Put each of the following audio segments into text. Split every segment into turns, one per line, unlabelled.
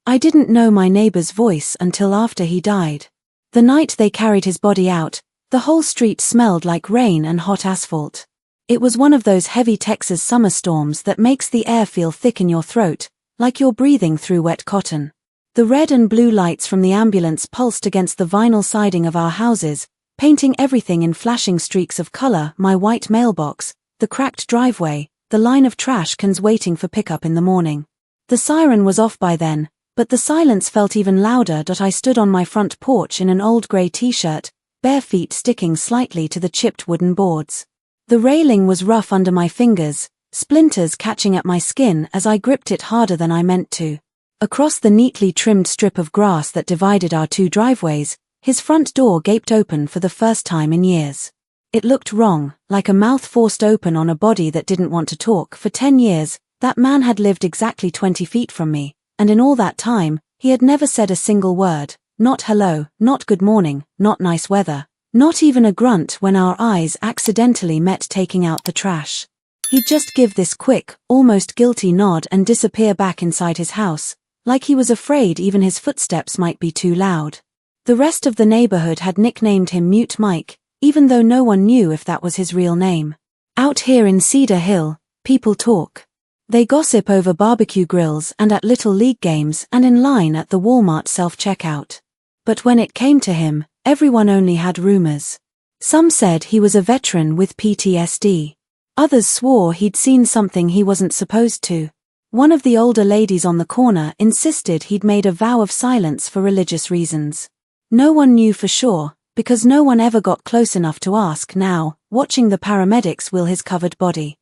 I didn't know my neighbor's voice until after he died. The night they carried his body out, the whole street smelled like rain and hot asphalt. It was one of those heavy Texas summer storms that makes the air feel thick in your throat, like you're breathing through wet cotton. The red and blue lights from the ambulance pulsed against the vinyl siding of our houses, painting everything in flashing streaks of color: my white mailbox, the cracked driveway, the line of trash cans waiting for pickup in the morning. The siren was off by then, but the silence felt even louder. I stood on my front porch in an old gray t-shirt, bare feet sticking slightly to the chipped wooden boards. The railing was rough under my fingers, splinters catching at my skin as I gripped it harder than I meant to. Across the neatly trimmed strip of grass that divided our two driveways, his front door gaped open for the first time in years. It looked wrong, like a mouth forced open on a body that didn't want to talk. For 10 years, that man had lived exactly 20 feet from me, and in all that time, he had never said a single word. Not hello, not good morning, not nice weather, not even a grunt when our eyes accidentally met taking out the trash. He'd just give this quick, almost guilty nod and disappear back inside his house, like he was afraid even his footsteps might be too loud. The rest of the neighborhood had nicknamed him Mute Mike, even though no one knew if that was his real name. Out here in Cedar Hill, people talk. They gossip over barbecue grills and at Little League games and in line at the Walmart self-checkout. But when it came to him, everyone only had rumors. Some said he was a veteran with PTSD. Others swore he'd seen something he wasn't supposed to. One of the older ladies on the corner insisted he'd made a vow of silence for religious reasons. No one knew for sure, because no one ever got close enough to ask. Now, watching the paramedics wheel his covered body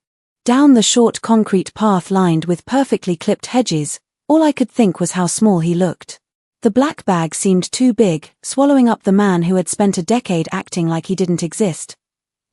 down the short concrete path lined with perfectly clipped hedges, all I could think was how small he looked. The black bag seemed too big, swallowing up the man who had spent a decade acting like he didn't exist.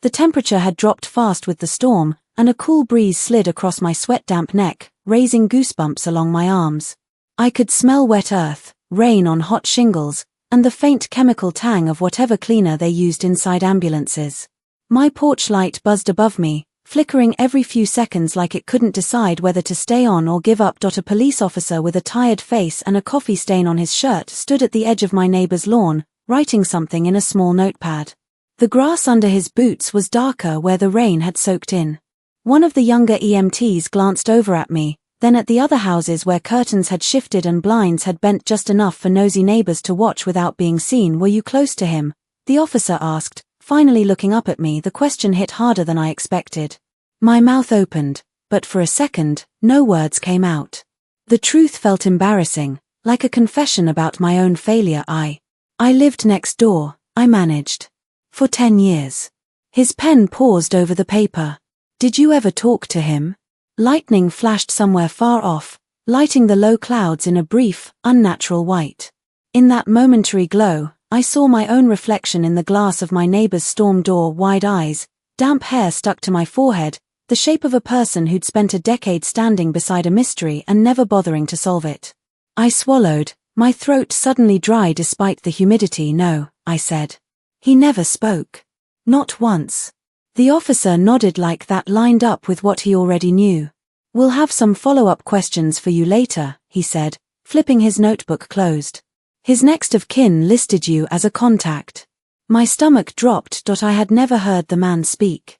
The temperature had dropped fast with the storm, and a cool breeze slid across my sweat-damp neck, raising goosebumps along my arms. I could smell wet earth, rain on hot shingles, and the faint chemical tang of whatever cleaner they used inside ambulances. My porch light buzzed above me, flickering every few seconds like it couldn't decide whether to stay on or give up. A police officer with a tired face and a coffee stain on his shirt stood at the edge of my neighbor's lawn, writing something in a small notepad. The grass under his boots was darker where the rain had soaked in. One of the younger EMTs glanced over at me, then at the other houses where curtains had shifted and blinds had bent just enough for nosy neighbors to watch without being seen. "Were you close to him?" the officer asked, finally looking up at me. The question hit harder than I expected. My mouth opened, but for a second, no words came out. The truth felt embarrassing, like a confession about my own failure. I lived next door, I managed. For 10 years. His pen paused over the paper. "Did you ever talk to him?" Lightning flashed somewhere far off, lighting the low clouds in a brief, unnatural white. In that momentary glow, I saw my own reflection in the glass of my neighbor's storm door. Wide eyes, damp hair stuck to my forehead, the shape of a person who'd spent a decade standing beside a mystery and never bothering to solve it. I swallowed, my throat suddenly dry despite the humidity. "No," I said. He never spoke. Not once. The officer nodded like that lined up with what he already knew. "We'll have some follow-up questions for you later," he said, flipping his notebook closed. "His next of kin listed you as a contact." My stomach dropped. I had never heard the man speak.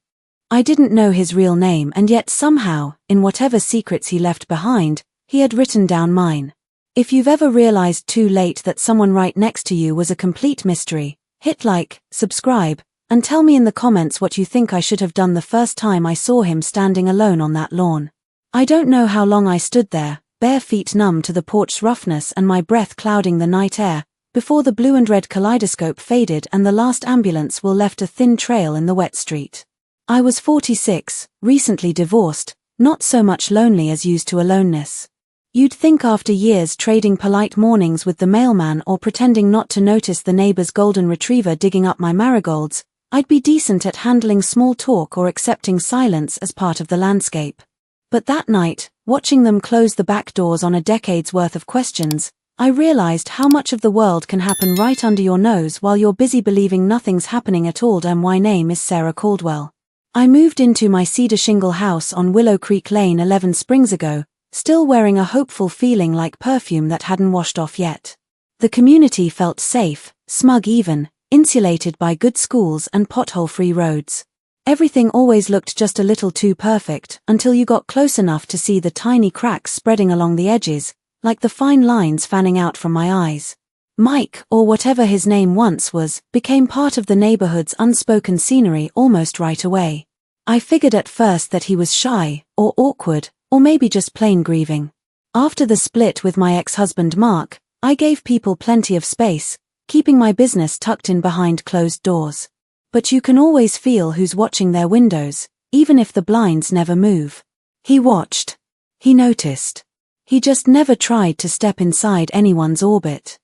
I didn't know his real name, and yet somehow, in whatever secrets he left behind, he had written down mine. If you've ever realized too late that someone right next to you was a complete mystery, hit like, subscribe, and tell me in the comments what you think I should have done the first time I saw him standing alone on that lawn. I don't know how long I stood there, bare feet numb to the porch's roughness and my breath clouding the night air, before the blue and red kaleidoscope faded and the last ambulance wheel left a thin trail in the wet street. I was 46, recently divorced, not so much lonely as used to aloneness. You'd think after years trading polite mornings with the mailman or pretending not to notice the neighbor's golden retriever digging up my marigolds, I'd be decent at handling small talk or accepting silence as part of the landscape. But that night, watching them close the back doors on a decade's worth of questions, I realized how much of the world can happen right under your nose while you're busy believing nothing's happening at all. My name is Sarah Caldwell. I moved into my cedar shingle house on Willow Creek Lane 11 springs ago, still wearing a hopeful feeling like perfume that hadn't washed off yet. The community felt safe, smug even, insulated by good schools and pothole-free roads. Everything always looked just a little too perfect until you got close enough to see the tiny cracks spreading along the edges, like the fine lines fanning out from my eyes. Mike, or whatever his name once was, became part of the neighborhood's unspoken scenery almost right away. I figured at first that he was shy, or awkward, or maybe just plain grieving. After the split with my ex-husband Mark, I gave people plenty of space, keeping my business tucked in behind closed doors. But you can always feel who's watching their windows, even if the blinds never move. He watched. He noticed. He just never tried to step inside anyone's orbit.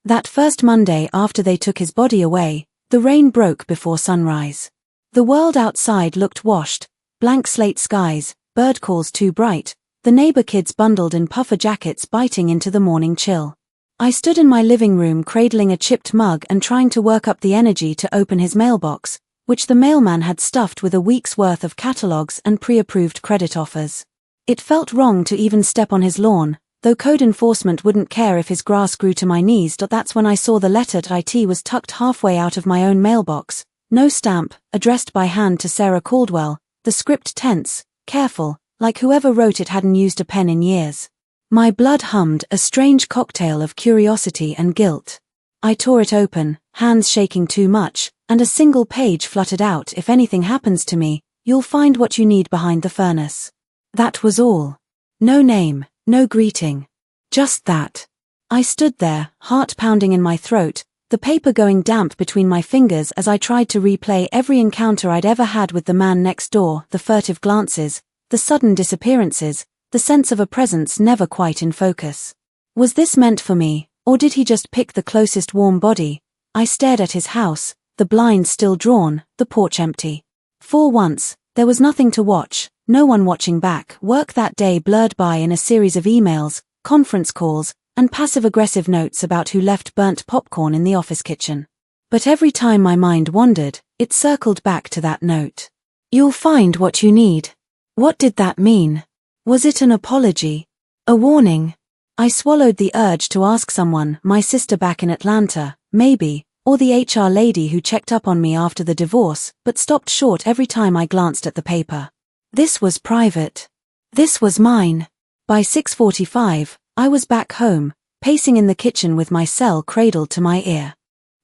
That first Monday after they took his body away, the rain broke before sunrise. The world outside looked washed, blank slate skies, bird calls too bright, the neighbor kids bundled in puffer jackets biting into the morning chill. I stood in my living room cradling a chipped mug and trying to work up the energy to open his mailbox, which the mailman had stuffed with a week's worth of catalogs and pre-approved credit offers. It felt wrong to even step on his lawn, though code enforcement wouldn't care if his grass grew to my knees. That's when I saw the letter to IT was tucked halfway out of my own mailbox, no stamp, addressed by hand to Sarah Caldwell, the script tense, careful, like whoever wrote it hadn't used a pen in years. My blood hummed, a strange cocktail of curiosity and guilt. I tore it open, hands shaking too much, and a single page fluttered out. If anything happens to me, you'll find what you need behind the furnace. That was all. No name, no greeting. Just that. I stood there, heart pounding in my throat, the paper going damp between my fingers as I tried to replay every encounter I'd ever had with the man next door, the furtive glances, the sudden disappearances, the sense of a presence never quite in focus. Was this meant for me, or did he just pick the closest warm body? I stared at his house, the blinds still drawn, the porch empty. For once, there was nothing to watch, no one watching back. Work that day blurred by in a series of emails, conference calls, and passive-aggressive notes about who left burnt popcorn in the office kitchen. But every time my mind wandered, it circled back to that note. You'll find what you need. What did that mean? Was it an apology? A warning? I swallowed the urge to ask someone, my sister back in Atlanta, maybe, or the HR lady who checked up on me after the divorce, but stopped short every time I glanced at the paper. This was private. This was mine. By 6:45, I was back home, pacing in the kitchen with my cell cradled to my ear.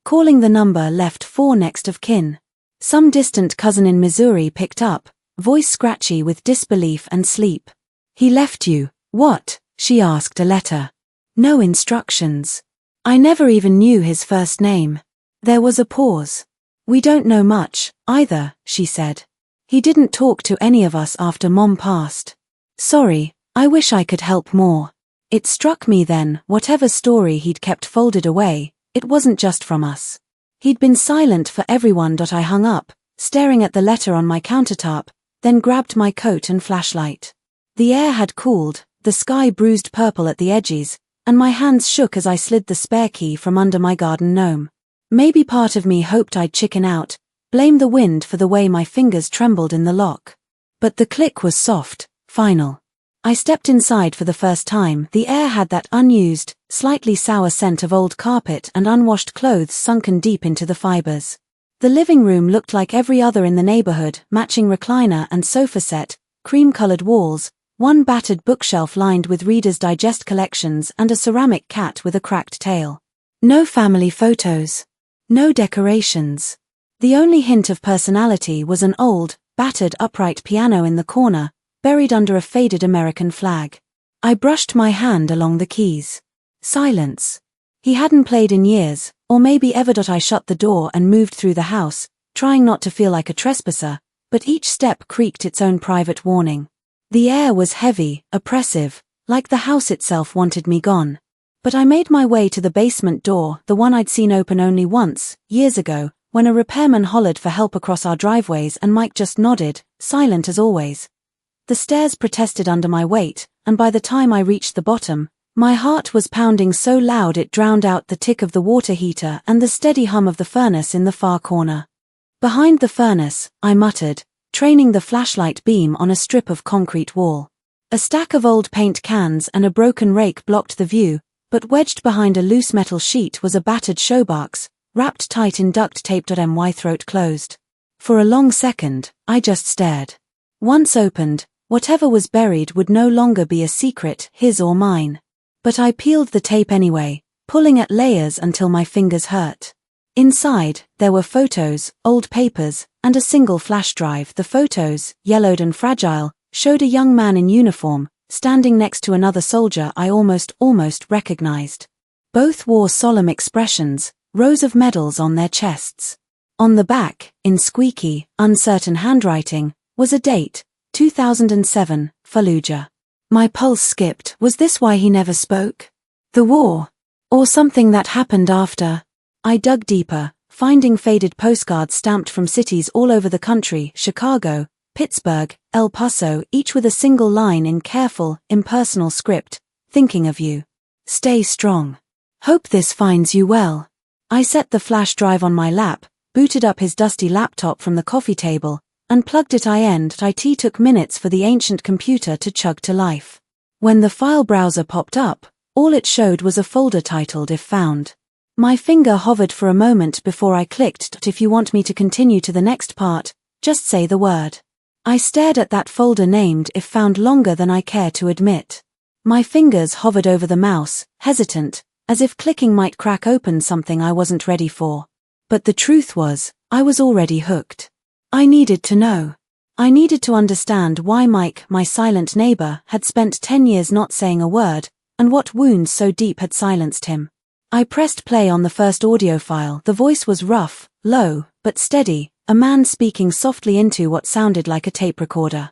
Calling the number left for next of kin. Some distant cousin in Missouri picked up, voice scratchy with disbelief and sleep. He left you. What? She asked. A letter. No instructions. I never even knew his first name. There was a pause. We don't know much, either, she said. He didn't talk to any of us after Mom passed. Sorry, I wish I could help more. It struck me then, whatever story he'd kept folded away, it wasn't just from us. He'd been silent for everyone. I hung up, staring at the letter on my countertop, then grabbed my coat and flashlight. The air had cooled, the sky bruised purple at the edges, and my hands shook as I slid the spare key from under my garden gnome. Maybe part of me hoped I'd chicken out, blame the wind for the way my fingers trembled in the lock. But the click was soft, final. I stepped inside for the first time. The air had that unused, slightly sour scent of old carpet and unwashed clothes sunken deep into the fibers. The living room looked like every other in the neighborhood, matching recliner and sofa set, cream-colored walls, one battered bookshelf lined with Reader's Digest collections and a ceramic cat with a cracked tail. No family photos. No decorations. The only hint of personality was an old, battered upright piano in the corner, buried under a faded American flag. I brushed my hand along the keys. Silence. He hadn't played in years, or maybe ever. I shut the door and moved through the house, trying not to feel like a trespasser, but each step creaked its own private warning. The air was heavy, oppressive, like the house itself wanted me gone. But I made my way to the basement door, the one I'd seen open only once, years ago, when a repairman hollered for help across our driveways and Mike just nodded, silent as always. The stairs protested under my weight, and by the time I reached the bottom, my heart was pounding so loud it drowned out the tick of the water heater and the steady hum of the furnace in the far corner. Behind the furnace, I muttered, training the flashlight beam on a strip of concrete wall. A stack of old paint cans and a broken rake blocked the view, but wedged behind a loose metal sheet was a battered showbox, wrapped tight in duct tape. My throat closed. For a long second, I just stared. Once opened, whatever was buried would no longer be a secret, his or mine. But I peeled the tape anyway, pulling at layers until my fingers hurt. Inside, there were photos, old papers, and a single flash drive. The photos, yellowed and fragile, showed a young man in uniform, standing next to another soldier I almost recognized. Both wore solemn expressions, rows of medals on their chests. On the back, in squeaky, uncertain handwriting, was a date, 2007, Fallujah. My pulse skipped. Was this why he never spoke? The war? Or something that happened after? I dug deeper, finding faded postcards stamped from cities all over the country: Chicago, Pittsburgh, El Paso, each with a single line in careful, impersonal script: thinking of you. Stay strong. Hope this finds you well. I set the flash drive on my lap, booted up his dusty laptop from the coffee table, and plugged it in. It took minutes for the ancient computer to chug to life. When the file browser popped up, all it showed was a folder titled "If Found." My finger hovered for a moment before I clicked. If you want me to continue to the next part, just say the word. I stared at that folder named "If Found" longer than I care to admit. My fingers hovered over the mouse, hesitant, as if clicking might crack open something I wasn't ready for. But the truth was, I was already hooked. I needed to know. I needed to understand why Mike, my silent neighbor, had spent 10 years not saying a word, and what wounds so deep had silenced him. I pressed play on the first audio file. The voice was rough, low, but steady, a man speaking softly into what sounded like a tape recorder.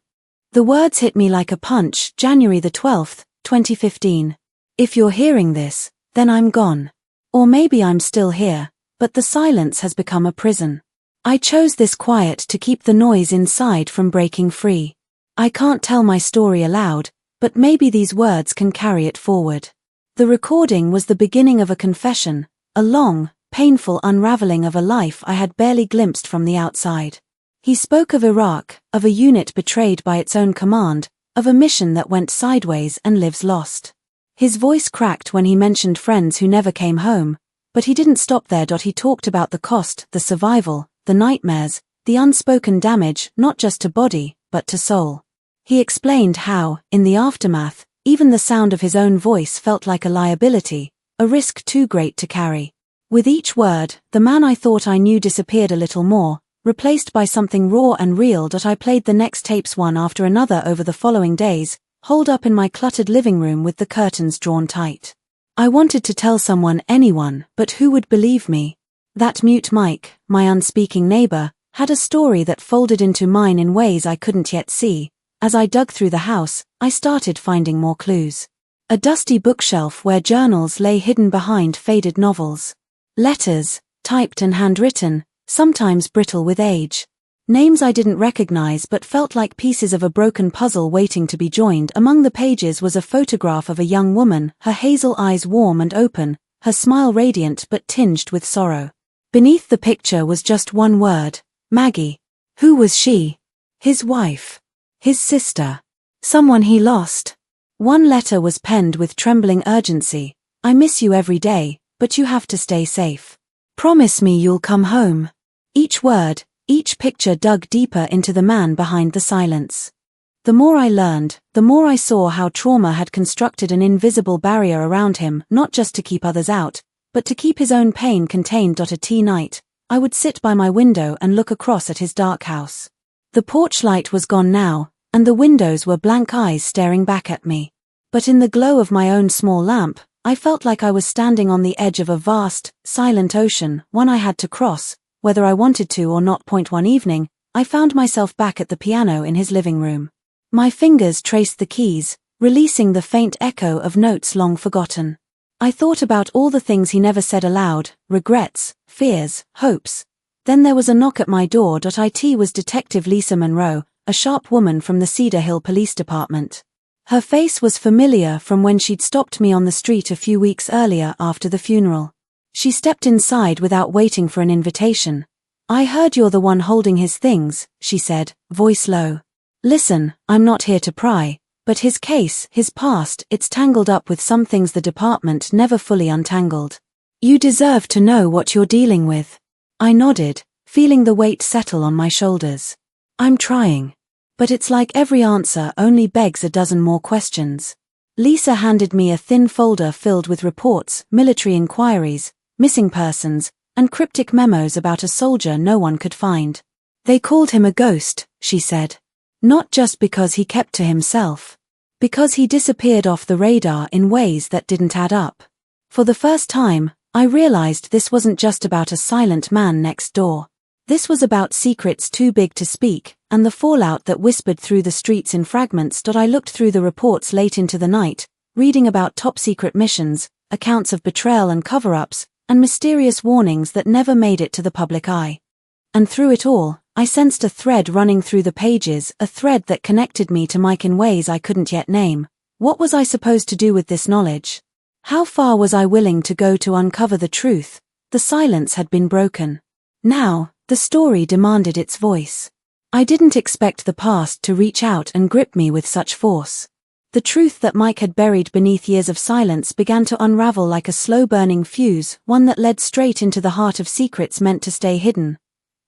The words hit me like a punch. January the 12th, 2015. If you're hearing this, then I'm gone. Or maybe I'm still here, but the silence has become a prison. I chose this quiet to keep the noise inside from breaking free. I can't tell my story aloud, but maybe these words can carry it forward. The recording was the beginning of a confession, a long, painful unraveling of a life I had barely glimpsed from the outside. He spoke of Iraq, of a unit betrayed by its own command, of a mission that went sideways and lives lost. His voice cracked when he mentioned friends who never came home, but he didn't stop there. He talked about the cost, the survival, the nightmares, the unspoken damage, not just to body, but to soul. He explained how, in the aftermath, even the sound of his own voice felt like a liability, a risk too great to carry. With each word, the man I thought I knew disappeared a little more, replaced by something raw and real. I played the next tapes one after another over the following days, holed up in my cluttered living room with the curtains drawn tight. I wanted to tell someone, anyone, but who would believe me? That mute Mike, my unspeaking neighbor, had a story that folded into mine in ways I couldn't yet see. As I dug through the house, I started finding more clues. A dusty bookshelf where journals lay hidden behind faded novels. Letters, typed and handwritten, sometimes brittle with age. Names I didn't recognize but felt like pieces of a broken puzzle waiting to be joined. Among the pages was a photograph of a young woman, her hazel eyes warm and open, her smile radiant but tinged with sorrow. Beneath the picture was just one word: Maggie. Who was she? His wife. His sister. Someone he lost. One letter was penned with trembling urgency: I miss you every day, but you have to stay safe. Promise me you'll come home. Each word, each picture dug deeper into the man behind the silence. The more I learned, the more I saw how trauma had constructed an invisible barrier around him, not just to keep others out, but to keep his own pain contained. At tea night, I would sit by my window and look across at his dark house. The porch light was gone now, and the windows were blank eyes staring back at me. But in the glow of my own small lamp, I felt like I was standing on the edge of a vast, silent ocean, one I had to cross, whether I wanted to or not. One evening, I found myself back at the piano in his living room. My fingers traced the keys, releasing the faint echo of notes long forgotten. I thought about all the things he never said aloud: regrets, fears, hopes. Then there was a knock at my door. It was Detective Lisa Monroe, a sharp woman from the Cedar Hill Police Department. Her face was familiar from when she'd stopped me on the street a few weeks earlier after the funeral. She stepped inside without waiting for an invitation. I heard you're the one holding his things, she said, voice low. Listen, I'm not here to pry, But his case, his past, it's tangled up with some things the department never fully untangled. You deserve to know what you're dealing with. I nodded, feeling the weight settle on my shoulders. I'm trying. But it's like every answer only begs a dozen more questions. Lisa handed me a thin folder filled with reports, military inquiries, missing persons, and cryptic memos about a soldier no one could find. They called him a ghost, she said. Not just because he kept to himself. Because he disappeared off the radar in ways that didn't add up. For the first time, I realized this wasn't just about a silent man next door. This was about secrets too big to speak, and the fallout that whispered through the streets in fragments. I looked through the reports late into the night, reading about top-secret missions, accounts of betrayal and cover-ups, and mysterious warnings that never made it to the public eye. And through it all, I sensed a thread running through the pages, a thread that connected me to Mike in ways I couldn't yet name. What was I supposed to do with this knowledge? How far was I willing to go to uncover the truth? The silence had been broken. Now, the story demanded its voice. I didn't expect the past to reach out and grip me with such force. The truth that Mike had buried beneath years of silence began to unravel like a slow-burning fuse, one that led straight into the heart of secrets meant to stay hidden.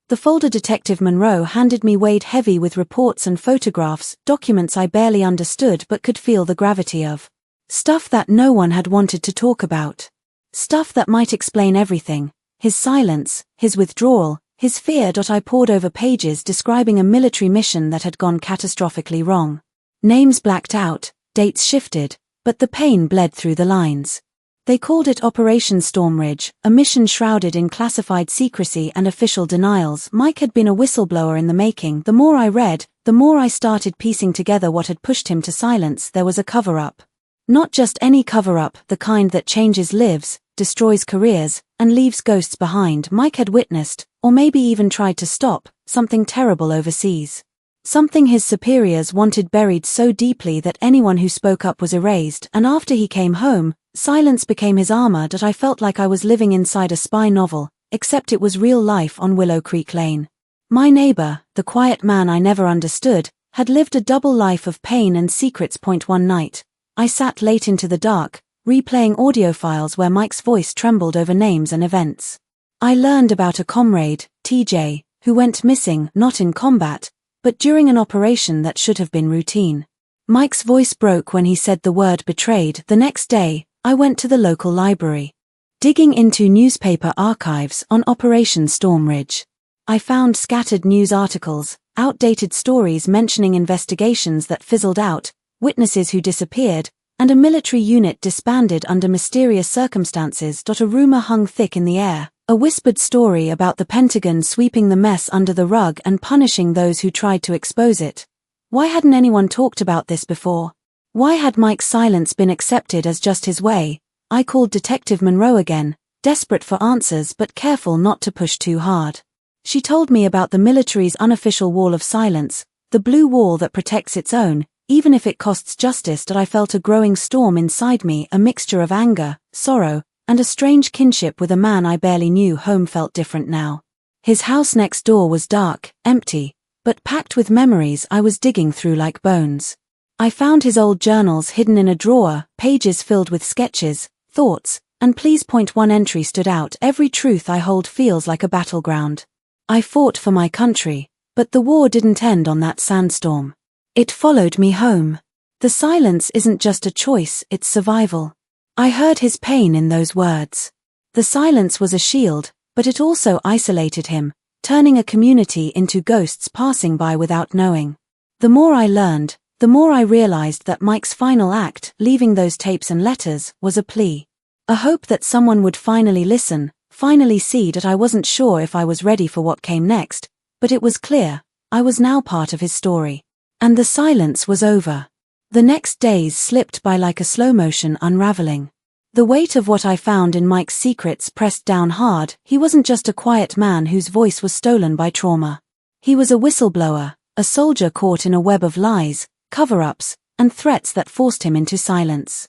The folder Detective Monroe handed me weighed heavy with reports and photographs, documents I barely understood but could feel the gravity of. Stuff that no one had wanted to talk about. Stuff that might explain everything. His silence, his withdrawal, his fear. I pored over pages describing a military mission that had gone catastrophically wrong. Names blacked out, dates shifted, but the pain bled through the lines. They called it Operation Storm Ridge, a mission shrouded in classified secrecy and official denials. Mike had been a whistleblower in the making. The more I read, the more I started piecing together what had pushed him to silence. There was a cover-up. Not just any cover-up, the kind that changes lives, destroys careers, and leaves ghosts behind. Mike had witnessed, or maybe even tried to stop, something terrible overseas. Something his superiors wanted buried so deeply that anyone who spoke up was erased, and after he came home, silence became his armor. I felt like I was living inside a spy novel, except it was real life on Willow Creek Lane. My neighbor, the quiet man I never understood, had lived a double life of pain and secrets. One night, I sat late into the dark, replaying audio files where Mike's voice trembled over names and events. I learned about a comrade, TJ, who went missing not in combat, but during an operation that should have been routine. Mike's voice broke when he said the word betrayed. The next day, I went to the local library. Digging into newspaper archives on Operation Storm Ridge, I found scattered news articles, outdated stories mentioning investigations that fizzled out, witnesses who disappeared, and a military unit disbanded under mysterious circumstances. A rumor hung thick in the air, a whispered story about the Pentagon sweeping the mess under the rug and punishing those who tried to expose it. Why hadn't anyone talked about this before? Why had Mike's silence been accepted as just his way? I called Detective Monroe again, desperate for answers but careful not to push too hard. She told me about the military's unofficial wall of silence, the blue wall that protects its own, even if it costs justice. I felt a growing storm inside me, a mixture of anger, sorrow, and a strange kinship with a man I barely knew. Home felt different now. His house next door was dark, empty, but packed with memories I was digging through like bones. I found his old journals hidden in a drawer, pages filled with sketches, thoughts, and please. One entry stood out: every truth I hold feels like a battleground. I fought for my country, but the war didn't end on that sandstorm. It followed me home. The silence isn't just a choice, it's survival. I heard his pain in those words. The silence was a shield, but it also isolated him, turning a community into ghosts passing by without knowing. The more I learned, the more I realized that Mike's final act, leaving those tapes and letters, was a plea. A hope that someone would finally listen, finally see that I wasn't sure if I was ready for what came next, but it was clear, I was now part of his story. And the silence was over. The next days slipped by like a slow-motion unraveling. The weight of what I found in Mike's secrets pressed down hard. He wasn't just a quiet man whose voice was stolen by trauma. He was a whistleblower, a soldier caught in a web of lies, cover-ups, and threats that forced him into silence.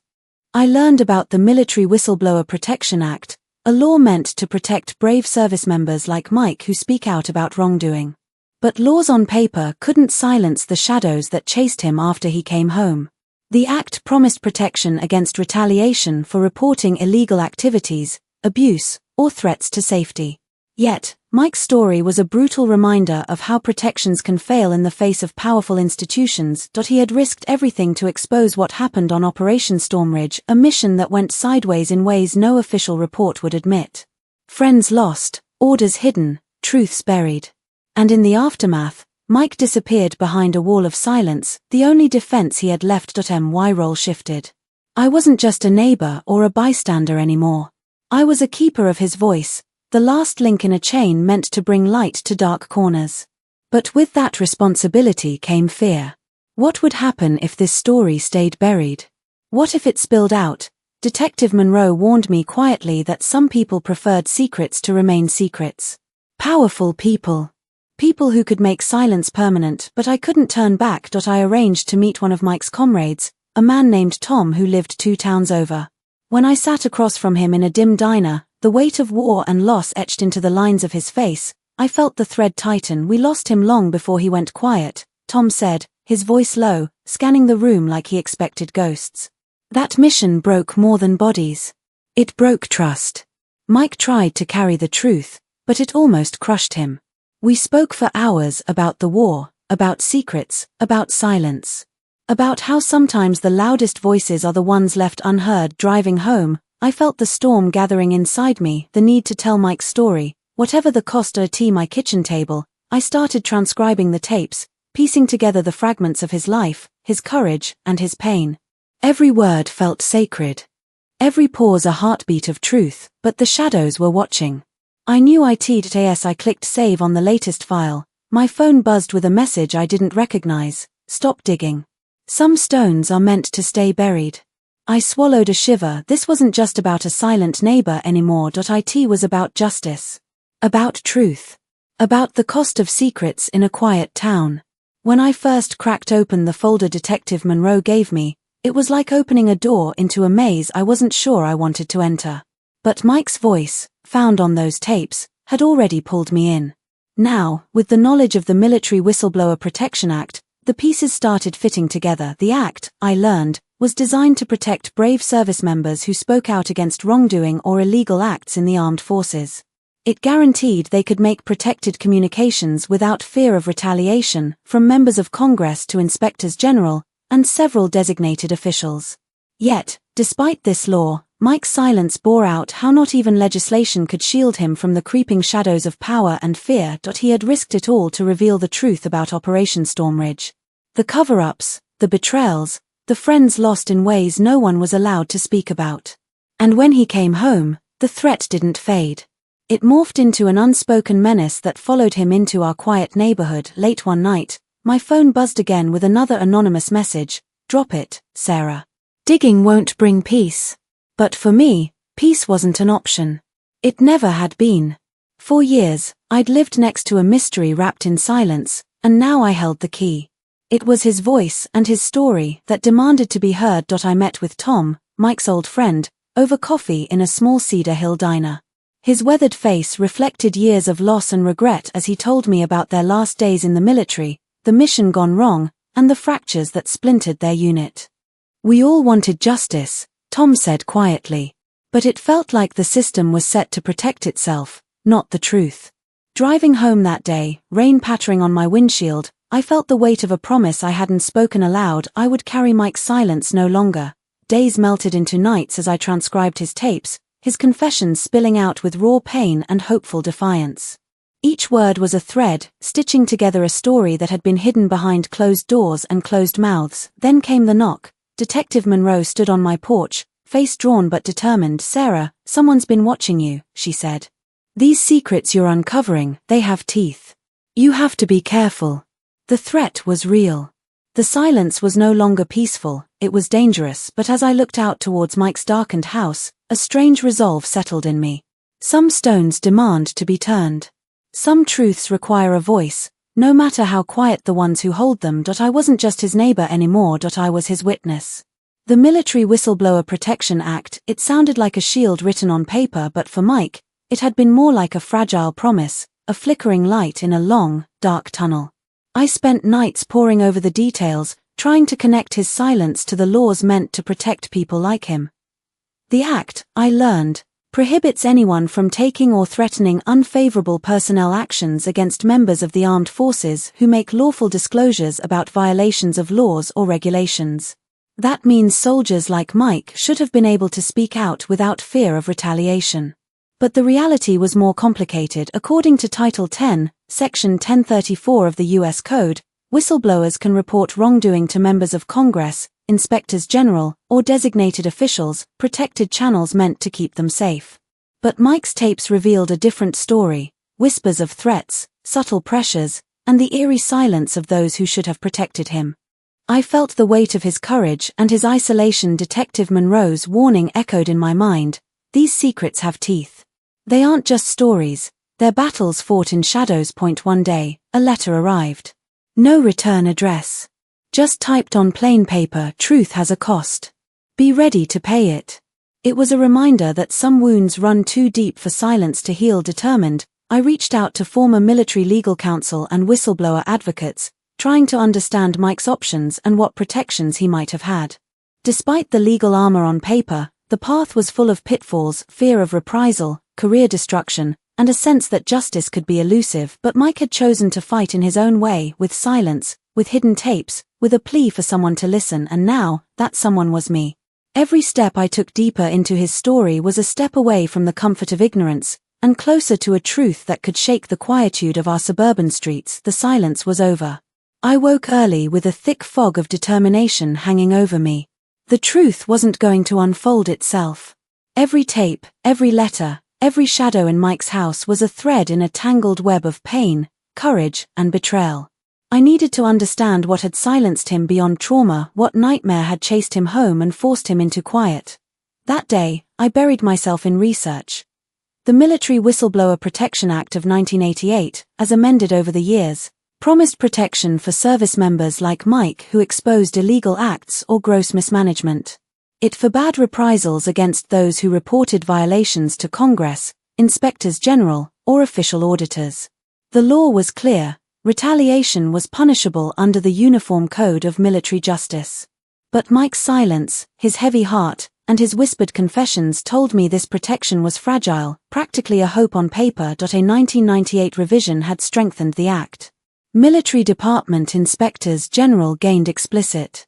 I learned about the Military Whistleblower Protection Act, a law meant to protect brave service members like Mike who speak out about wrongdoing. But laws on paper couldn't silence the shadows that chased him after he came home. The act promised protection against retaliation for reporting illegal activities, abuse, or threats to safety. Yet, Mike's story was a brutal reminder of how protections can fail in the face of powerful institutions. He had risked everything to expose what happened on Operation Stormridge, a mission that went sideways in ways no official report would admit. Friends lost, orders hidden, truths buried. And in the aftermath, Mike disappeared behind a wall of silence, the only defense he had left. My role shifted. I wasn't just a neighbor or a bystander anymore. I was a keeper of his voice, the last link in a chain meant to bring light to dark corners. But with that responsibility came fear. What would happen if this story stayed buried? What if it spilled out? Detective Monroe warned me quietly that some people preferred secrets to remain secrets. Powerful people. People who could make silence permanent, but I couldn't turn back. I arranged to meet one of Mike's comrades, a man named Tom who lived 2 towns over. When I sat across from him in a dim diner, the weight of war and loss etched into the lines of his face, I felt the thread tighten. "We lost him long before he went quiet," Tom said, his voice low, scanning the room like he expected ghosts. "That mission broke more than bodies. It broke trust." Mike tried to carry the truth, but it almost crushed him. We spoke for hours about the war, about secrets, about silence. About how sometimes the loudest voices are the ones left unheard. Driving home, I felt the storm gathering inside me, the need to tell Mike's story, whatever the cost. At my kitchen table, I started transcribing the tapes, piecing together the fragments of his life, his courage, and his pain. Every word felt sacred. Every pause a heartbeat of truth, but the shadows were watching. I knew it. As I clicked save on the latest file, my phone buzzed with a message I didn't recognize: "Stop digging. Some stones are meant to stay buried." I swallowed a shiver. This wasn't just about a silent neighbor anymore. It was about justice. About truth. About the cost of secrets in a quiet town. When I first cracked open the folder Detective Monroe gave me, it was like opening a door into a maze I wasn't sure I wanted to enter. But Mike's voice, found on those tapes, had already pulled me in. Now, with the knowledge of the Military Whistleblower Protection Act, the pieces started fitting together. The act, I learned, was designed to protect brave service members who spoke out against wrongdoing or illegal acts in the armed forces. It guaranteed they could make protected communications without fear of retaliation, from members of Congress to inspectors general, and several designated officials. Yet, despite this law, Mike's silence bore out how not even legislation could shield him from the creeping shadows of power and fear. He had risked it all to reveal the truth about Operation Stormridge. The cover-ups, the betrayals, the friends lost in ways no one was allowed to speak about. And when he came home, the threat didn't fade. It morphed into an unspoken menace that followed him into our quiet neighborhood. Late one night, my phone buzzed again with another anonymous message: "Drop it, Sarah. Digging won't bring peace." But for me, peace wasn't an option. It never had been. For years, I'd lived next to a mystery wrapped in silence, and now I held the key. It was his voice and his story that demanded to be heard. I met with Tom, Mike's old friend, over coffee in a small Cedar Hill diner. His weathered face reflected years of loss and regret as he told me about their last days in the military, the mission gone wrong, and the fractures that splintered their unit. "We all wanted justice," Tom said quietly. "But it felt like the system was set to protect itself, not the truth." Driving home that day, rain pattering on my windshield, I felt the weight of a promise I hadn't spoken aloud. I would carry Mike's silence no longer. Days melted into nights as I transcribed his tapes, his confessions spilling out with raw pain and hopeful defiance. Each word was a thread, stitching together a story that had been hidden behind closed doors and closed mouths. Then came the knock. Detective Monroe stood on my porch, face drawn but determined. "Sarah, someone's been watching you," she said. "These secrets you're uncovering, they have teeth. You have to be careful." The threat was real. The silence was no longer peaceful, it was dangerous. But as I looked out towards Mike's darkened house, a strange resolve settled in me. Some stones demand to be turned. Some truths require a voice, no matter how quiet the ones who hold them. I wasn't just his neighbor anymore. I was his witness. The Military Whistleblower Protection Act, it sounded like a shield written on paper, but for Mike, it had been more like a fragile promise, a flickering light in a long, dark tunnel. I spent nights poring over the details, trying to connect his silence to the laws meant to protect people like him. The Act, I learned, prohibits anyone from taking or threatening unfavorable personnel actions against members of the armed forces who make lawful disclosures about violations of laws or regulations. That means soldiers like Mike should have been able to speak out without fear of retaliation. But the reality was more complicated. According to Title 10, Section 1034 of the U.S. Code, whistleblowers can report wrongdoing to members of Congress, inspectors general, or designated officials, protected channels meant to keep them safe. But Mike's tapes revealed a different story: whispers of threats, subtle pressures, and the eerie silence of those who should have protected him. I felt the weight of his courage and his isolation. Detective Monroe's warning echoed in my mind: these secrets have teeth. They aren't just stories, they're battles fought in shadows. One day, a letter arrived. No return address. Just typed on plain paper: truth has a cost. Be ready to pay it. It was a reminder that some wounds run too deep for silence to heal. Determined, I reached out to former military legal counsel and whistleblower advocates, trying to understand Mike's options and what protections he might have had. Despite the legal armor on paper, the path was full of pitfalls: fear of reprisal, career destruction, and a sense that justice could be elusive. But Mike had chosen to fight in his own way, with silence, with hidden tapes, with a plea for someone to listen, and now, that someone was me. Every step I took deeper into his story was a step away from the comfort of ignorance, and closer to a truth that could shake the quietude of our suburban streets. The silence was over. I woke early with a thick fog of determination hanging over me. The truth wasn't going to unfold itself. Every tape, every letter, every shadow in Mike's house was a thread in a tangled web of pain, courage, and betrayal. I needed to understand what had silenced him beyond trauma, what nightmare had chased him home and forced him into quiet. That day, I buried myself in research. The Military Whistleblower Protection Act of 1988, as amended over the years, promised protection for service members like Mike who exposed illegal acts or gross mismanagement. It forbade reprisals against those who reported violations to Congress, inspectors general, or official auditors. The law was clear: retaliation was punishable under the Uniform Code of Military Justice. But Mike's silence, his heavy heart, and his whispered confessions told me this protection was fragile, practically a hope on paper. A 1998 revision had strengthened the act. Military Department inspectors general gained explicit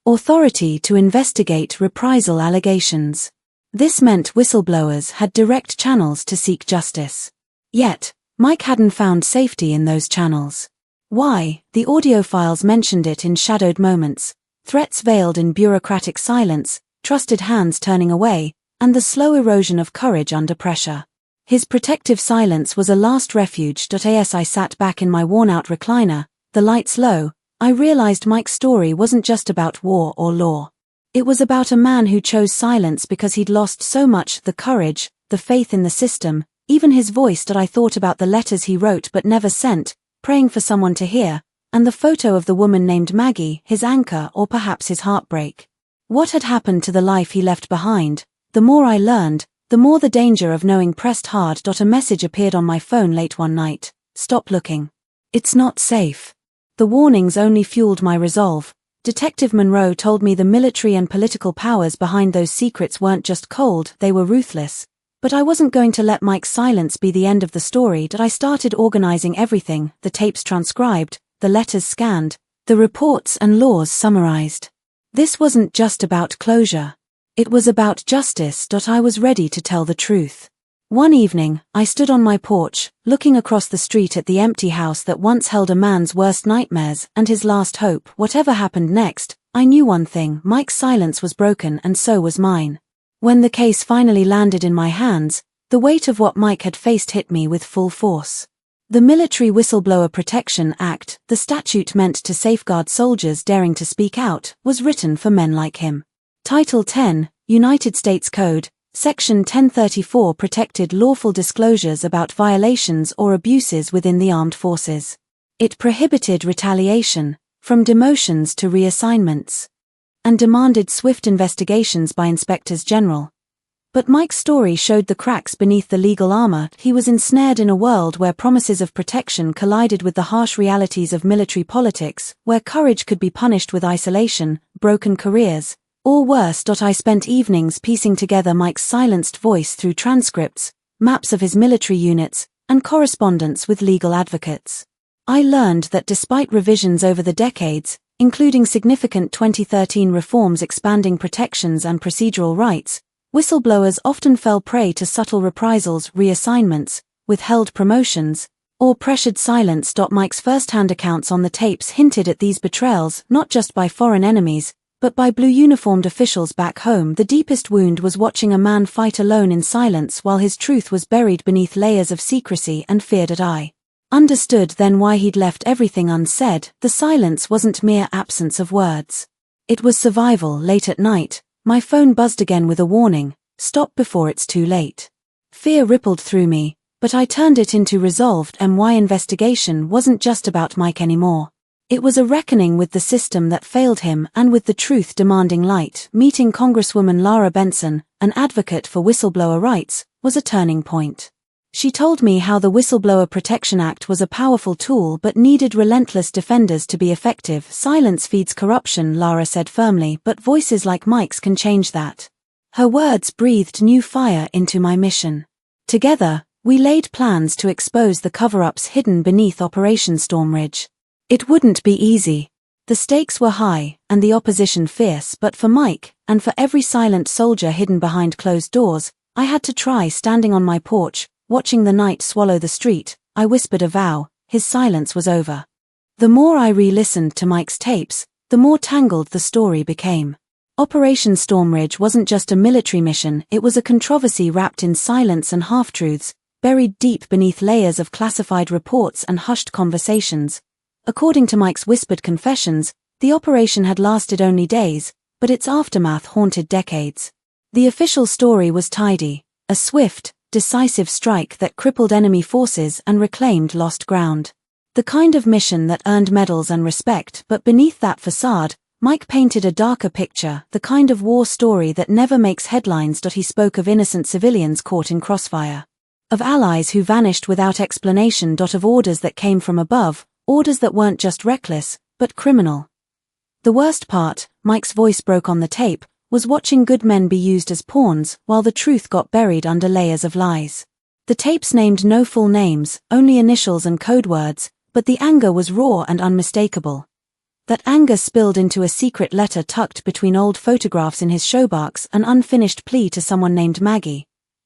authority to investigate reprisal allegations. This meant whistleblowers had direct channels to seek justice. Yet, Mike hadn't found safety in those channels. Why? The audio files mentioned it in shadowed moments, threats veiled in bureaucratic silence, trusted hands turning away, and the slow erosion of courage under pressure. His protective silence was a last refuge. As I sat back in my worn-out recliner, the lights low, I realized Mike's story wasn't just about war or law. It was about a man who chose silence because he'd lost so much: the courage, the faith in the system, even his voice. I thought about the letters he wrote but never sent, praying for someone to hear, and the photo of the woman named Maggie, his anchor or perhaps his heartbreak. What had happened to the life he left behind? The more I learned, the more the danger of knowing pressed hard. A message appeared on my phone late one night: stop looking. It's not safe. The warnings only fueled my resolve. Detective Monroe told me the military and political powers behind those secrets weren't just cold, they were ruthless. But I wasn't going to let Mike's silence be the end of the story. I started organizing everything: the tapes transcribed, the letters scanned, the reports and laws summarized. This wasn't just about closure. It was about justice. I was ready to tell the truth. One evening, I stood on my porch, looking across the street at the empty house that once held a man's worst nightmares and his last hope. Whatever happened next, I knew one thing: Mike's silence was broken and so was mine. When the case finally landed in my hands, the weight of what Mike had faced hit me with full force. The Military Whistleblower Protection Act, the statute meant to safeguard soldiers daring to speak out, was written for men like him. Title 10, United States Code, Section 1034 protected lawful disclosures about violations or abuses within the armed forces. It prohibited retaliation, from demotions to reassignments, and demanded swift investigations by inspectors general. But Mike's story showed the cracks beneath the legal armor. He was ensnared in a world where promises of protection collided with the harsh realities of military politics, where courage could be punished with isolation, broken careers, or worse. I spent evenings piecing together Mike's silenced voice through transcripts, maps of his military units, and correspondence with legal advocates. I learned that despite revisions over the decades, including significant 2013 reforms expanding protections and procedural rights, whistleblowers often fell prey to subtle reprisals, reassignments, withheld promotions, or pressured silence. Mike's first-hand accounts on the tapes hinted at these betrayals not just by foreign enemies, but by blue-uniformed officials back home. The deepest wound was watching a man fight alone in silence while his truth was buried beneath layers of secrecy and feared. I understood then why he'd left everything unsaid. The silence wasn't mere absence of words. It was survival. Late at night, my phone buzzed again with a warning, "Stop before it's too late." Fear rippled through me, but I turned it into resolve. My investigation wasn't just about Mike anymore. It was a reckoning with the system that failed him and with the truth demanding light. Meeting Congresswoman Lara Benson, an advocate for whistleblower rights, was a turning point. She told me how the Whistleblower Protection Act was a powerful tool but needed relentless defenders to be effective. "Silence feeds corruption," Lara said firmly, "but voices like Mike's can change that." Her words breathed new fire into my mission. Together, we laid plans to expose the cover-ups hidden beneath Operation Stormridge. It wouldn't be easy. The stakes were high, and the opposition fierce, but for Mike, and for every silent soldier hidden behind closed doors, I had to try. Standing on my porch, watching the night swallow the street, I whispered a vow. His silence was over. The more I re-listened to Mike's tapes, the more tangled the story became. Operation Stormridge wasn't just a military mission, it was a controversy wrapped in silence and half-truths, buried deep beneath layers of classified reports and hushed conversations. According to Mike's whispered confessions, the operation had lasted only days, but its aftermath haunted decades. The official story was tidy, a swift, decisive strike that crippled enemy forces and reclaimed lost ground. The kind of mission that earned medals and respect, but beneath that facade, Mike painted a darker picture, the kind of war story that never makes headlines. He spoke of innocent civilians caught in crossfire, of allies who vanished without explanation, of orders that came from above, orders that weren't just reckless, but criminal. The worst part, Mike's voice broke on the tape, was watching good men be used as pawns while the truth got buried under layers of lies. The tapes named no full names, only initials and code words, but the anger was raw and unmistakable. That anger spilled into a secret letter tucked between old photographs in his showbox, an unfinished plea to someone named Maggie.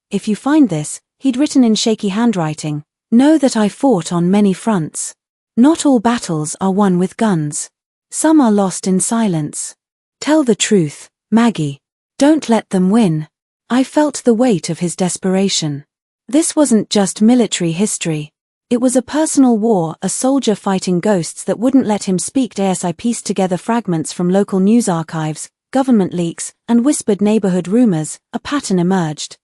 "If you find this," he'd written in shaky handwriting, "know that I fought on many fronts. Not all battles are won with guns. Some are lost in silence. Tell the truth, Maggie. Don't let them win." I felt the weight of his desperation. This wasn't just military history. It was a personal war, a soldier fighting ghosts that wouldn't let him speak. As I pieced together fragments from local news archives, government leaks, and whispered neighborhood rumors, a pattern emerged.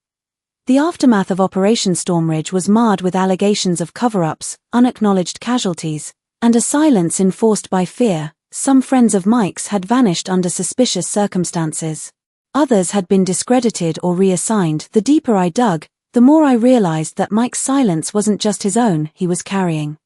The aftermath of Operation Stormridge was marred with allegations of cover-ups, unacknowledged casualties, and a silence enforced by fear. Some friends of Mike's had vanished under suspicious circumstances. Others had been discredited or reassigned. The deeper I dug, the more I realized that Mike's silence wasn't just his own, he was carrying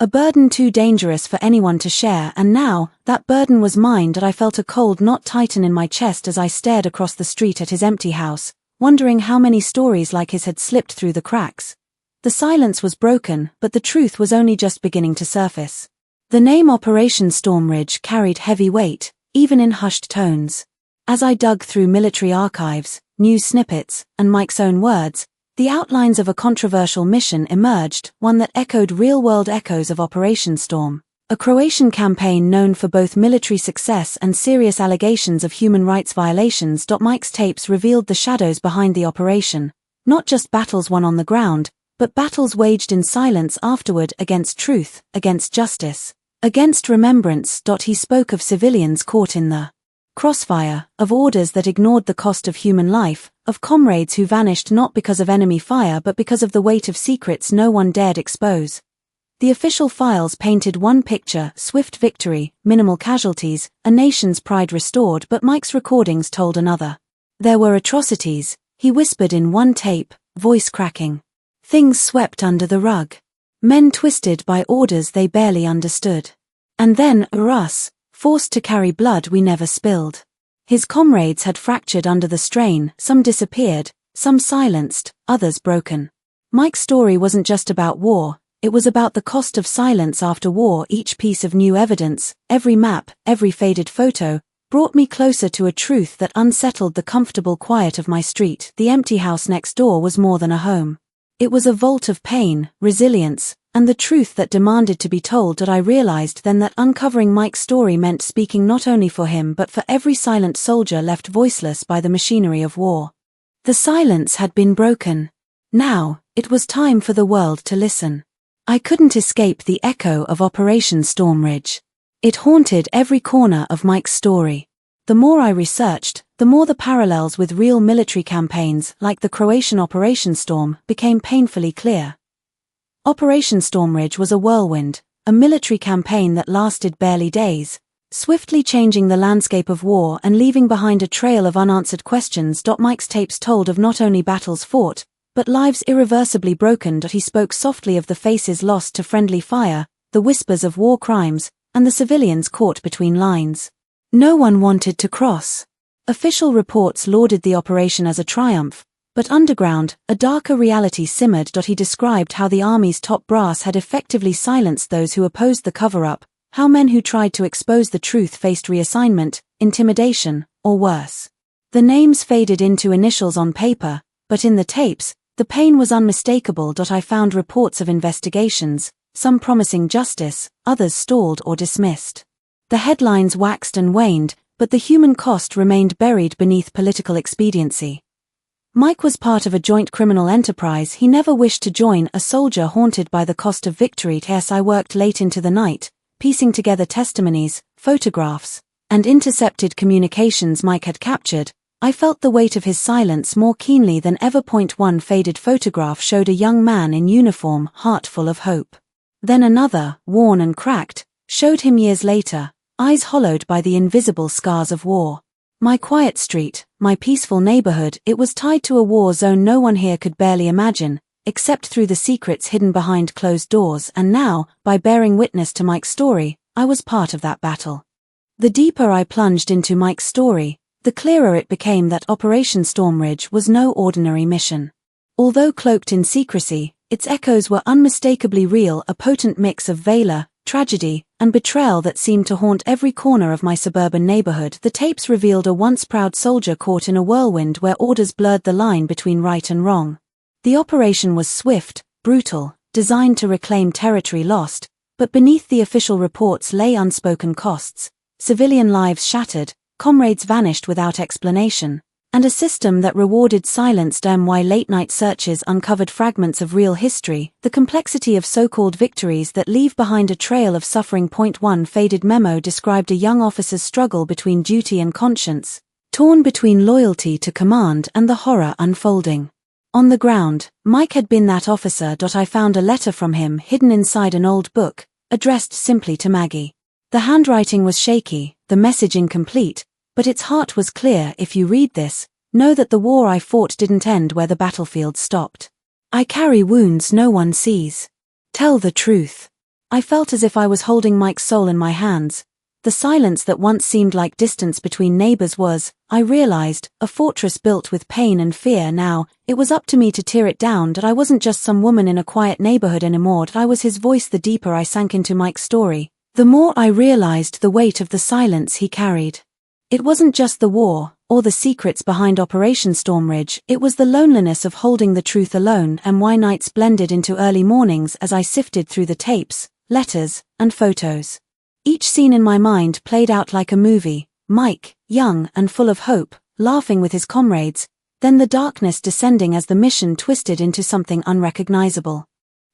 a burden too dangerous for anyone to share, and now, that burden was mine. I felt a cold knot tighten in my chest as I stared across the street at his empty house, wondering how many stories like his had slipped through the cracks. The silence was broken, but the truth was only just beginning to surface. The name Operation Stormridge carried heavy weight, even in hushed tones. As I dug through military archives, news snippets, and Mike's own words, the outlines of a controversial mission emerged, one that echoed real-world echoes of Operation Storm, a Croatian campaign known for both military success and serious allegations of human rights violations. Mike's tapes revealed the shadows behind the operation, not just battles won on the ground, but battles waged in silence afterward against truth, against justice, against remembrance. He spoke of civilians caught in the crossfire, of orders that ignored the cost of human life, of comrades who vanished not because of enemy fire but because of the weight of secrets no one dared expose. The official files painted one picture: swift victory, minimal casualties, a nation's pride restored, but Mike's recordings told another. There were atrocities, He whispered in one tape, voice cracking. Things swept under the rug. Men twisted by orders they barely understood. And then, us, forced to carry blood we never spilled. His comrades had fractured under the strain, some disappeared, some silenced, others broken. Mike's story wasn't just about war, it was about the cost of silence after war. Each piece of new evidence, every map, every faded photo, brought me closer to a truth that unsettled the comfortable quiet of my street. The empty house next door was more than a home. It was a vault of pain, resilience, and the truth that demanded to be told. I realized then that uncovering Mike's story meant speaking not only for him but for every silent soldier left voiceless by the machinery of war. The silence had been broken. Now, it was time for the world to listen. I couldn't escape the echo of Operation Storm Ridge. It haunted every corner of Mike's story. The more I researched, the more the parallels with real military campaigns like the Croatian Operation Storm became painfully clear. Operation Storm Ridge was a whirlwind, a military campaign that lasted barely days, swiftly changing the landscape of war and leaving behind a trail of unanswered questions. Mike's tapes told of not only battles fought, but lives irreversibly broken. He spoke softly of the faces lost to friendly fire, the whispers of war crimes, and the civilians caught between lines. No one wanted to cross. Official reports lauded the operation as a triumph, but underground, a darker reality simmered. He described how the army's top brass had effectively silenced those who opposed the cover-up, how men who tried to expose the truth faced reassignment, intimidation, or worse. The names faded into initials on paper, but in the tapes, the pain was unmistakable. I found reports of investigations, some promising justice, others stalled or dismissed. The headlines waxed and waned, but the human cost remained buried beneath political expediency. Mike was part of a joint criminal enterprise he never wished to join, a soldier haunted by the cost of victory. I worked late into the night, piecing together testimonies, photographs, and intercepted communications Mike had captured. I felt the weight of his silence more keenly than ever. One faded photograph showed a young man in uniform, heart full of hope. Then another, worn and cracked, showed him years later, eyes hollowed by the invisible scars of war. My quiet street, my peaceful neighborhood, it was tied to a war zone no one here could barely imagine, except through the secrets hidden behind closed doors. And now, by bearing witness to Mike's story, I was part of that battle. The deeper I plunged into Mike's story, the clearer it became that Operation Storm Ridge was no ordinary mission. Although cloaked in secrecy, its echoes were unmistakably real, a potent mix of valor, tragedy, and betrayal that seemed to haunt every corner of my suburban neighborhood. The tapes revealed a once proud soldier caught in a whirlwind where orders blurred the line between right and wrong. The operation was swift, brutal, designed to reclaim territory lost, but beneath the official reports lay unspoken costs, civilian lives shattered, comrades vanished without explanation, and a system that rewarded silence. Why late-night searches uncovered fragments of real history, the complexity of so-called victories that leave behind a trail of suffering. One faded memo described a young officer's struggle between duty and conscience, torn between loyalty to command and the horror unfolding. On the ground, Mike had been that officer. I found a letter from him hidden inside an old book, addressed simply to Maggie. The handwriting was shaky, the message incomplete, but its heart was clear. If you read this, know that the war I fought didn't end where the battlefield stopped. I carry wounds no one sees. Tell the truth. I felt as if I was holding Mike's soul in my hands. The silence that once seemed like distance between neighbors was, I realized, a fortress built with pain and fear. Now, it was up to me to tear it down. I wasn't just some woman in a quiet neighborhood anymore. I was his voice. The deeper I sank into Mike's story, the more I realized the weight of the silence he carried. It wasn't just the war, or the secrets behind Operation Storm Ridge, it was the loneliness of holding the truth alone. And why nights blended into early mornings as I sifted through the tapes, letters, and photos. Each scene in my mind played out like a movie, Mike, young and full of hope, laughing with his comrades, then the darkness descending as the mission twisted into something unrecognizable.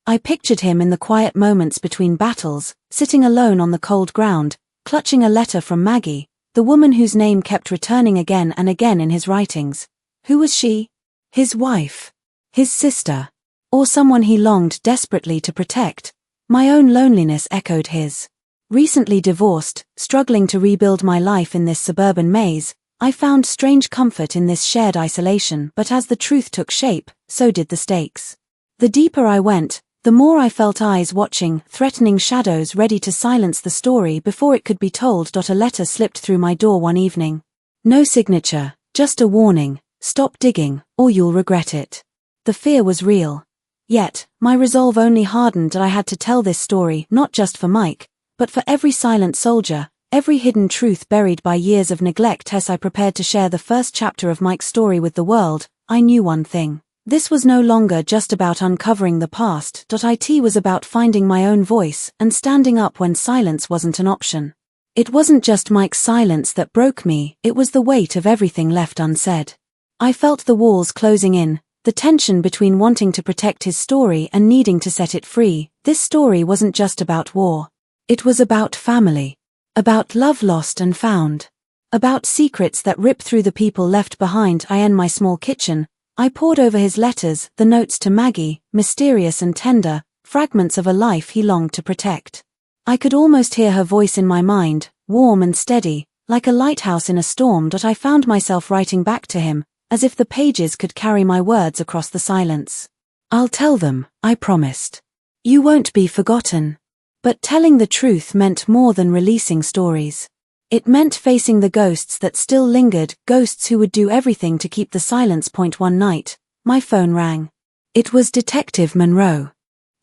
I pictured him in the quiet moments between battles, sitting alone on the cold ground, clutching a letter from Maggie, the woman whose name kept returning again and again in his writings. Who was she? His wife? His sister? Or someone he longed desperately to protect? My own loneliness echoed his. Recently divorced, struggling to rebuild my life in this suburban maze, I found strange comfort in this shared isolation, but as the truth took shape, so did the stakes. The deeper I went, the more I felt eyes watching, threatening shadows ready to silence the story before it could be told. A letter slipped through my door one evening. No signature, just a warning: stop digging, or you'll regret it. The fear was real. Yet, my resolve only hardened that I had to tell this story not just for Mike, but for every silent soldier, every hidden truth buried by years of neglect. As I prepared to share the first chapter of Mike's story with the world, I knew one thing. This was no longer just about uncovering the past. It was about finding my own voice and standing up when silence wasn't an option. It wasn't just Mike's silence that broke me, it was the weight of everything left unsaid. I felt the walls closing in, the tension between wanting to protect his story and needing to set it free. This story wasn't just about war. It was about family. About love lost and found. About secrets that rip through the people left behind. In my small kitchen, I pored over his letters, the notes to Maggie, mysterious and tender, fragments of a life he longed to protect. I could almost hear her voice in my mind, warm and steady, like a lighthouse in a storm. I found myself writing back to him, as if the pages could carry my words across the silence. I'll tell them, I promised. You won't be forgotten. But telling the truth meant more than releasing stories. It meant facing the ghosts that still lingered, ghosts who would do everything to keep the silence. One night, my phone rang. It was Detective Monroe.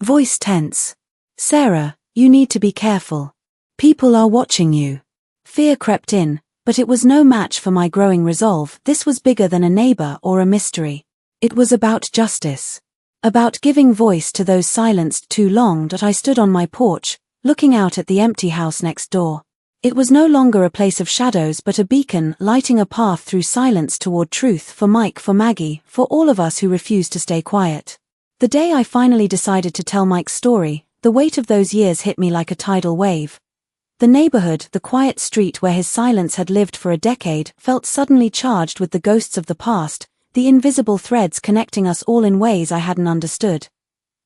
Voice tense. Sarah, you need to be careful. People are watching you. Fear crept in, but it was no match for my growing resolve. This was bigger than a neighbor or a mystery. It was about justice. About giving voice to those silenced too long. I stood on my porch, looking out at the empty house next door. It was no longer a place of shadows but a beacon lighting a path through silence toward truth for Mike, for Maggie, for all of us who refused to stay quiet. The day I finally decided to tell Mike's story, the weight of those years hit me like a tidal wave. The neighborhood, the quiet street where his silence had lived for a decade, felt suddenly charged with the ghosts of the past, the invisible threads connecting us all in ways I hadn't understood.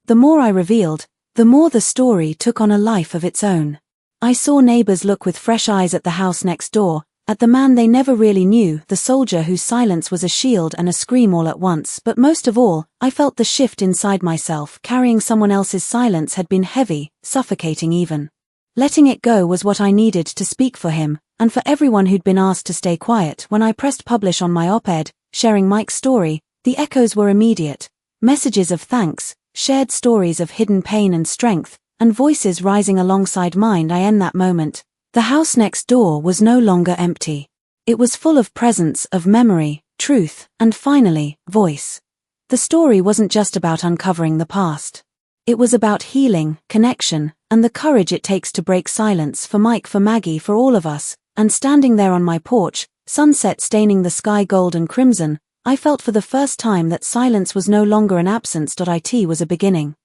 The more I revealed, the more the story took on a life of its own. I saw neighbors look with fresh eyes at the house next door, at the man they never really knew, the soldier whose silence was a shield and a scream all at once. But most of all, I felt the shift inside myself. Carrying someone else's silence had been heavy, suffocating even. Letting it go was what I needed to speak for him, and for everyone who'd been asked to stay quiet. When I pressed publish on my op-ed, sharing Mike's story, the echoes were immediate. Messages of thanks, shared stories of hidden pain and strength, and voices rising alongside mine. In that moment, the house next door was no longer empty. It was full of presence, of memory, truth, and finally, voice. The story wasn't just about uncovering the past. It was about healing, connection, and the courage it takes to break silence. For Mike, for Maggie, for all of us. And standing there on my porch, sunset staining the sky gold and crimson, I felt for the first time that silence was no longer an absence. It was a beginning.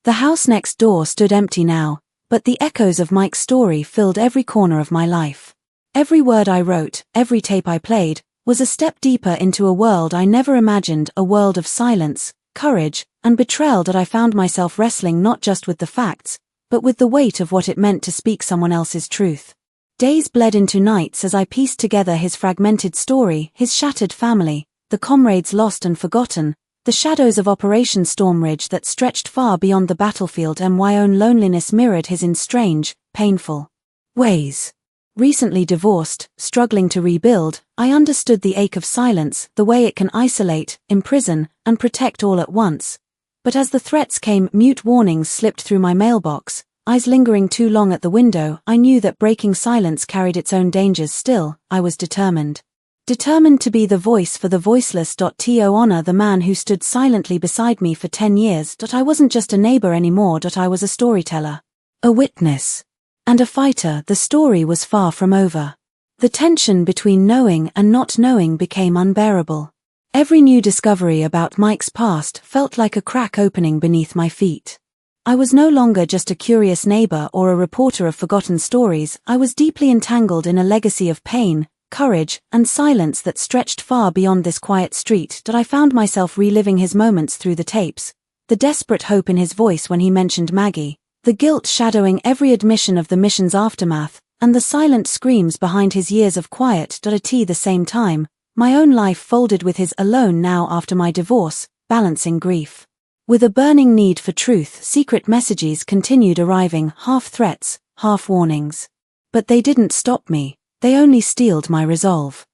The house next door stood empty now, but the echoes of Mike's story filled every corner of my life. Every word I wrote, every tape I played, was a step deeper into a world I never imagined, a world of silence, courage, and betrayal. I found myself wrestling not just with the facts, but with the weight of what it meant to speak someone else's truth. Days bled into nights as I pieced together his fragmented story, his shattered family, the comrades lost and forgotten, the shadows of Operation Storm Ridge that stretched far beyond the battlefield. My own loneliness mirrored his in strange, painful ways. Recently divorced, struggling to rebuild, I understood the ache of silence, the way it can isolate, imprison, and protect all at once. But as the threats came, mute warnings slipped through my mailbox, eyes lingering too long at the window, I knew that breaking silence carried its own dangers. Still, I was determined. Determined to be the voice for the voiceless. To honor the man who stood silently beside me for 10 years. I wasn't just a neighbor anymore. I was a storyteller. A witness. And a fighter. The story was far from over. The tension between knowing and not knowing became unbearable. Every new discovery about Mike's past felt like a crack opening beneath my feet. I was no longer just a curious neighbor or a reporter of forgotten stories. I was deeply entangled in a legacy of pain, courage, and silence that stretched far beyond this quiet street. I found myself reliving his moments through the tapes, the desperate hope in his voice when he mentioned Maggie, the guilt shadowing every admission of the mission's aftermath, and the silent screams behind his years of quiet. At the same time, my own life folded with his alone now after my divorce, balancing grief. With a burning need for truth, secret messages continued arriving, half threats, half warnings. But they didn't stop me, they only steeled my resolve.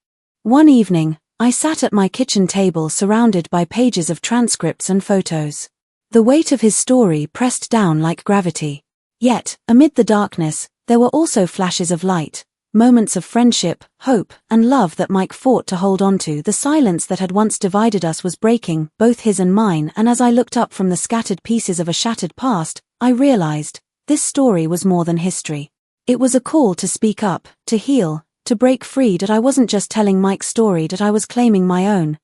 One evening, I sat at my kitchen table surrounded by pages of transcripts and photos. The weight of his story pressed down like gravity. Yet, amid the darkness, there were also flashes of light, moments of friendship, hope, and love that Mike fought to hold on to. The silence that had once divided us was breaking, both his and mine, and as I looked up from the scattered pieces of a shattered past, I realized, this story was more than history. It was a call to speak up, to heal, to break free. That I wasn't just telling Mike's story, that I was claiming my own.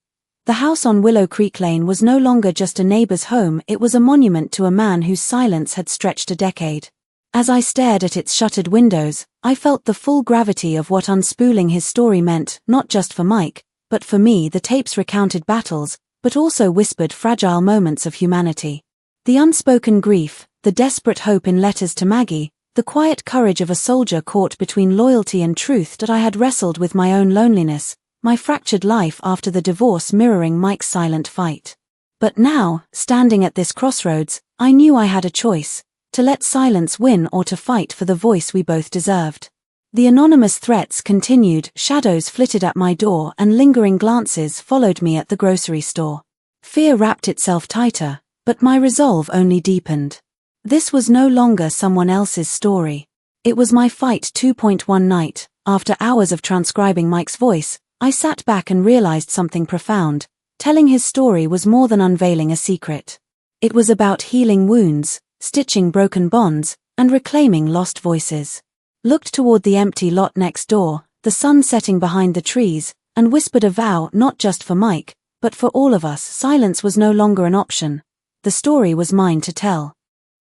The house on Willow Creek Lane was no longer just a neighbor's home, it was a monument to a man whose silence had stretched a decade. As I stared at its shuttered windows, I felt the full gravity of what unspooling his story meant, not just for Mike, but for me. The tapes recounted battles, but also whispered fragile moments of humanity. The unspoken grief, the desperate hope in letters to Maggie, the quiet courage of a soldier caught between loyalty and truth. That I had wrestled with my own loneliness, my fractured life after the divorce mirroring Mike's silent fight. But now, standing at this crossroads, I knew I had a choice, to let silence win or to fight for the voice we both deserved. The anonymous threats continued, shadows flitted at my door, and lingering glances followed me at the grocery store. Fear wrapped itself tighter, but my resolve only deepened. This was no longer someone else's story. It was my fight. 2.1 night, after hours of transcribing Mike's voice, I sat back and realized something profound. Telling his story was more than unveiling a secret. It was about healing wounds, stitching broken bonds, and reclaiming lost voices. Looked toward the empty lot next door, the sun setting behind the trees, and whispered a vow not just for Mike, but for all of us. Silence was no longer an option. The story was mine to tell.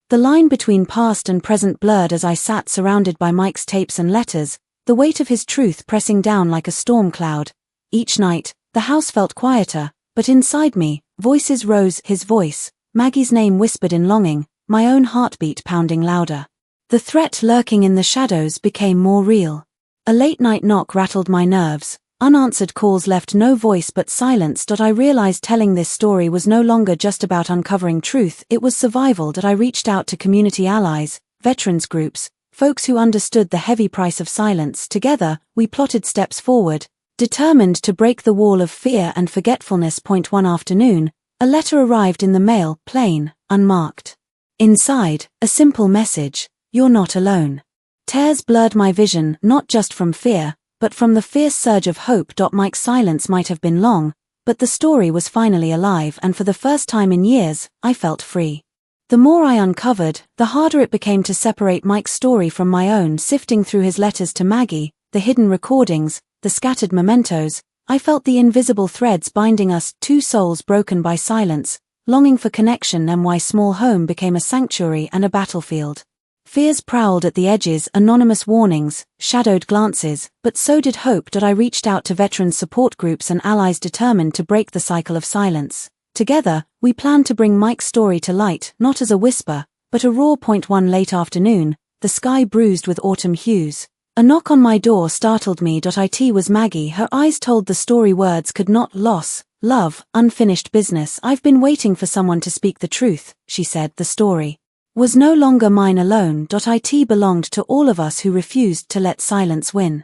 The line between past and present blurred as I sat surrounded by Mike's tapes and letters, the weight of his truth pressing down like a storm cloud. Each night, the house felt quieter, but inside me, voices rose. His voice, Maggie's name whispered in longing, my own heartbeat pounding louder. The threat lurking in the shadows became more real. A late-night knock rattled my nerves, unanswered calls left no voice but silence. I realized telling this story was no longer just about uncovering truth, it was survival. I reached out to community allies, veterans groups, folks who understood the heavy price of silence. Together, we plotted steps forward, determined to break the wall of fear and forgetfulness. One afternoon, a letter arrived in the mail, plain, unmarked. Inside, a simple message, "You're not alone." Tears blurred my vision, not just from fear, but from the fierce surge of hope. Mike's silence might have been long, but the story was finally alive, and for the first time in years, I felt free. The more I uncovered, the harder it became to separate Mike's story from my own. Sifting through his letters to Maggie, the hidden recordings, the scattered mementos, I felt the invisible threads binding us, two souls broken by silence, longing for connection. And my small home became a sanctuary and a battlefield. Fears prowled at the edges, anonymous warnings, shadowed glances, but so did hope. I reached out to veterans support groups and allies determined to break the cycle of silence. Together, we planned to bring Mike's story to light, not as a whisper, but a raw. One late afternoon, the sky bruised with autumn hues. A knock on my door startled me. It was Maggie. Her eyes told the story words could not. Loss, love, unfinished business. "I've been waiting for someone to speak the truth," she said. The story was no longer mine alone. It belonged to all of us who refused to let silence win.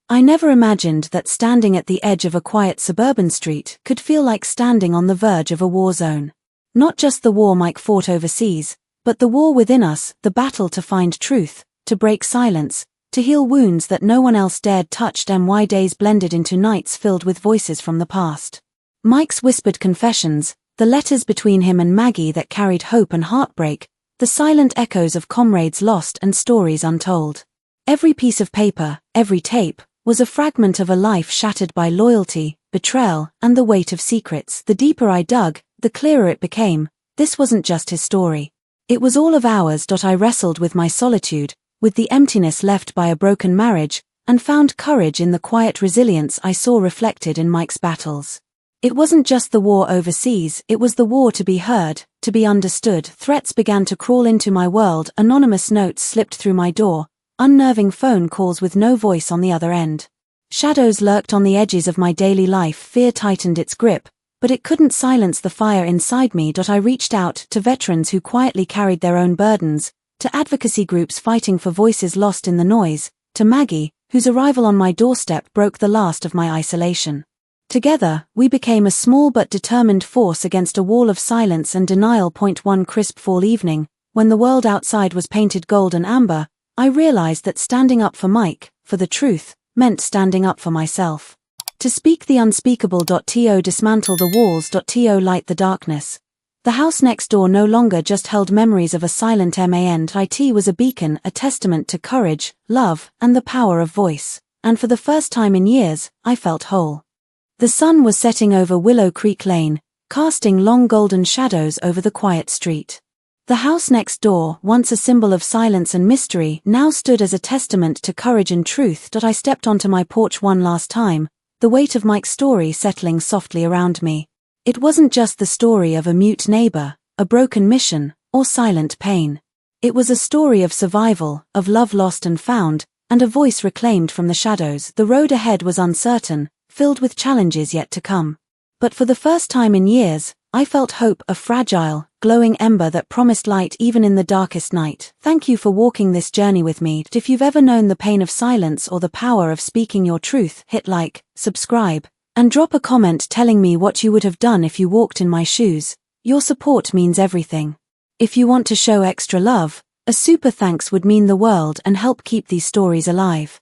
I never imagined that standing at the edge of a quiet suburban street could feel like standing on the verge of a war zone. Not just the war Mike fought overseas, but the war within us, the battle to find truth, to break silence, to heal wounds that no one else dared touch. My days blended into nights filled with voices from the past. Mike's whispered confessions, the letters between him and Maggie that carried hope and heartbreak, the silent echoes of comrades lost and stories untold. Every piece of paper, every tape, was a fragment of a life shattered by loyalty, betrayal, and the weight of secrets. The deeper I dug, the clearer it became. This wasn't just his story. It was all of ours. I wrestled with my solitude, with the emptiness left by a broken marriage, and found courage in the quiet resilience I saw reflected in Mike's battles. It wasn't just the war overseas, it was the war to be heard, to be understood. Threats began to crawl into my world, anonymous notes slipped through my door, unnerving phone calls with no voice on the other end. Shadows lurked on the edges of my daily life, fear tightened its grip, but it couldn't silence the fire inside me. I reached out to veterans who quietly carried their own burdens, to advocacy groups fighting for voices lost in the noise, to Maggie, whose arrival on my doorstep broke the last of my isolation. Together, we became a small but determined force against a wall of silence and denial. One crisp fall evening, when the world outside was painted gold and amber, I realized that standing up for Mike, for the truth, meant standing up for myself. To speak the unspeakable. To dismantle the walls. To light the darkness. The house next door no longer just held memories of a silent man. It was a beacon, a testament to courage, love, and the power of voice. And for the first time in years, I felt whole. The sun was setting over Willow Creek Lane, casting long golden shadows over the quiet street. The house next door, once a symbol of silence and mystery, now stood as a testament to courage and truth. I stepped onto my porch one last time, the weight of Mike's story settling softly around me. It wasn't just the story of a mute neighbor, a broken mission, or silent pain. It was a story of survival, of love lost and found, and a voice reclaimed from the shadows. The road ahead was uncertain, filled with challenges yet to come. But for the first time in years, I felt hope, a fragile, glowing ember that promised light even in the darkest night. Thank you for walking this journey with me. If you've ever known the pain of silence or the power of speaking your truth, hit like, subscribe, and drop a comment telling me what you would have done if you walked in my shoes. Your support means everything. If you want to show extra love, a super thanks would mean the world and help keep these stories alive.